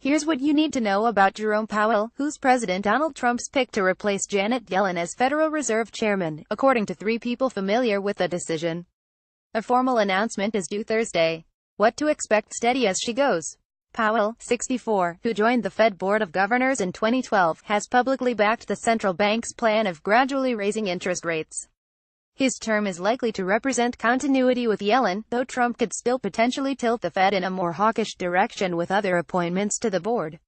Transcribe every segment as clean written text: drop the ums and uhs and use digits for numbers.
Here's what you need to know about Jerome Powell, who's President Donald Trump's pick to replace Janet Yellen as Federal Reserve Chairman, according to 3 people familiar with the decision. A formal announcement is due Thursday. What to expect steady as she goes. Powell, 64, who joined the Fed Board of Governors in 2012, has publicly backed the central bank's plan of gradually raising interest rates. His term is likely to represent continuity with Yellen, though Trump could still potentially tilt the Fed in a more hawkish direction with other appointments to the board.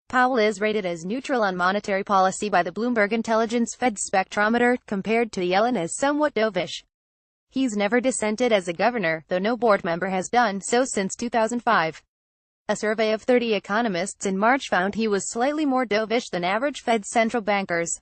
Powell is rated as neutral on monetary policy by the Bloomberg Intelligence Fed Spectrometer, compared to Yellen as somewhat dovish. He's never dissented as a governor, though no board member has done so since 2005. A survey of 30 economists in March found he was slightly more dovish than average Fed central bankers.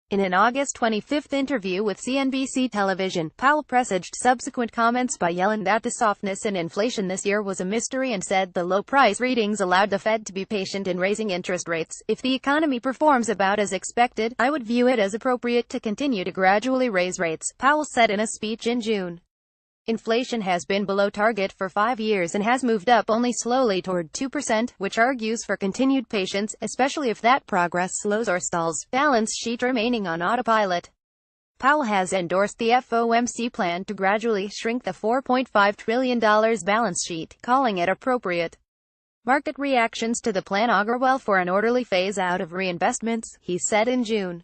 In an August 25 interview with CNBC television, Powell presaged subsequent comments by Yellen that the softness in inflation this year was a mystery and said the low price readings allowed the Fed to be patient in raising interest rates. If the economy performs about as expected, I would view it as appropriate to continue to gradually raise rates, Powell said in a speech in June. Inflation has been below target for 5 years and has moved up only slowly toward 2%, which argues for continued patience, especially if that progress slows or stalls. Balance sheet remaining on autopilot. Powell has endorsed the FOMC plan to gradually shrink the $4.5 trillion balance sheet, calling it appropriate. Market reactions to the plan augur well for an orderly phase-out of reinvestments, he said in June.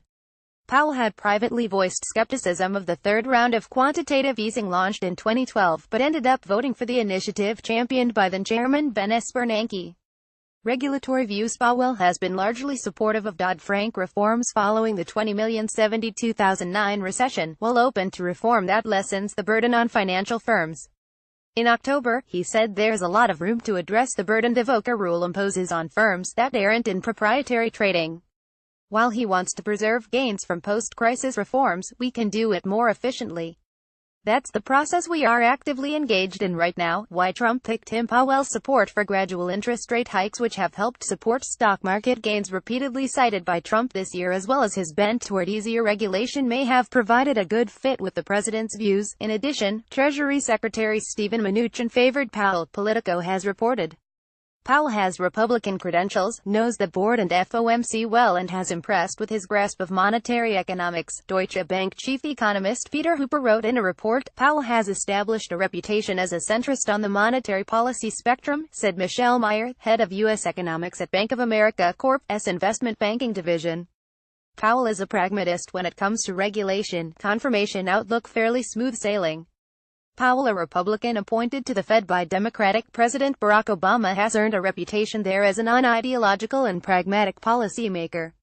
Powell had privately voiced skepticism of the third round of quantitative easing launched in 2012, but ended up voting for the initiative championed by then Chairman Ben Bernanke. Regulatory views. Powell has been largely supportive of Dodd-Frank reforms following the 20,072,009 recession, while open to reform that lessens the burden on financial firms. In October, he said there's a lot of room to address the burden the VOCA rule imposes on firms that aren't in proprietary trading. While he wants to preserve gains from post-crisis reforms, we can do it more efficiently. That's the process we are actively engaged in right now. Why Trump picked him. Powell's support for gradual interest rate hikes, which have helped support stock market gains repeatedly cited by Trump this year, as well as his bent toward easier regulation, may have provided a good fit with the president's views. In addition, Treasury Secretary Steven Mnuchin favored Powell, Politico has reported. Powell has Republican credentials, knows the board and FOMC well, and has impressed with his grasp of monetary economics. Deutsche Bank chief economist Peter Hooper wrote in a report, Powell has established a reputation as a centrist on the monetary policy spectrum, said Michelle Meyer, head of U.S. economics at Bank of America Corp.'s investment banking division. Powell is a pragmatist when it comes to regulation, confirmation outlook fairly smooth sailing. Powell, a Republican appointed to the Fed by Democratic President Barack Obama, has earned a reputation there as a non-ideological and pragmatic policymaker.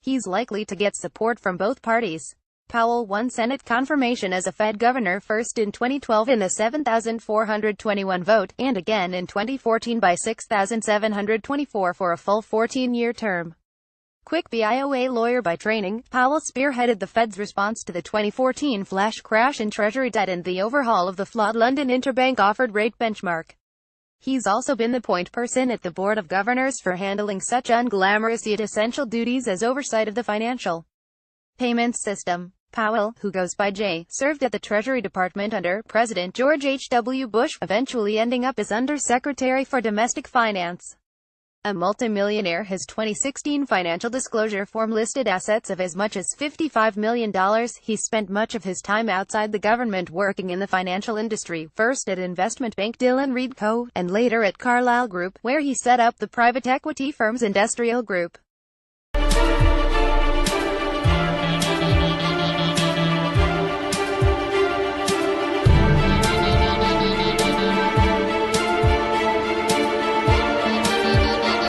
He's likely to get support from both parties. Powell won Senate confirmation as a Fed governor first in 2012 in the 7,421 vote, and again in 2014 by 6,724 for a full 14-year term. Quick BIOA lawyer by training, Powell spearheaded the Fed's response to the 2014 flash crash in Treasury debt and the overhaul of the flawed London interbank offered rate benchmark. He's also been the point person at the Board of Governors for handling such unglamorous yet essential duties as oversight of the financial payments system. Powell, who goes by Jay, served at the Treasury Department under President George H.W. Bush, eventually ending up as Undersecretary for Domestic Finance. A multimillionaire, his 2016 financial disclosure form listed assets of as much as $55 million. He spent much of his time outside the government working in the financial industry, first at investment bank Dillon Read Co., and later at Carlyle Group, where he set up the private equity firm's Industrial Group.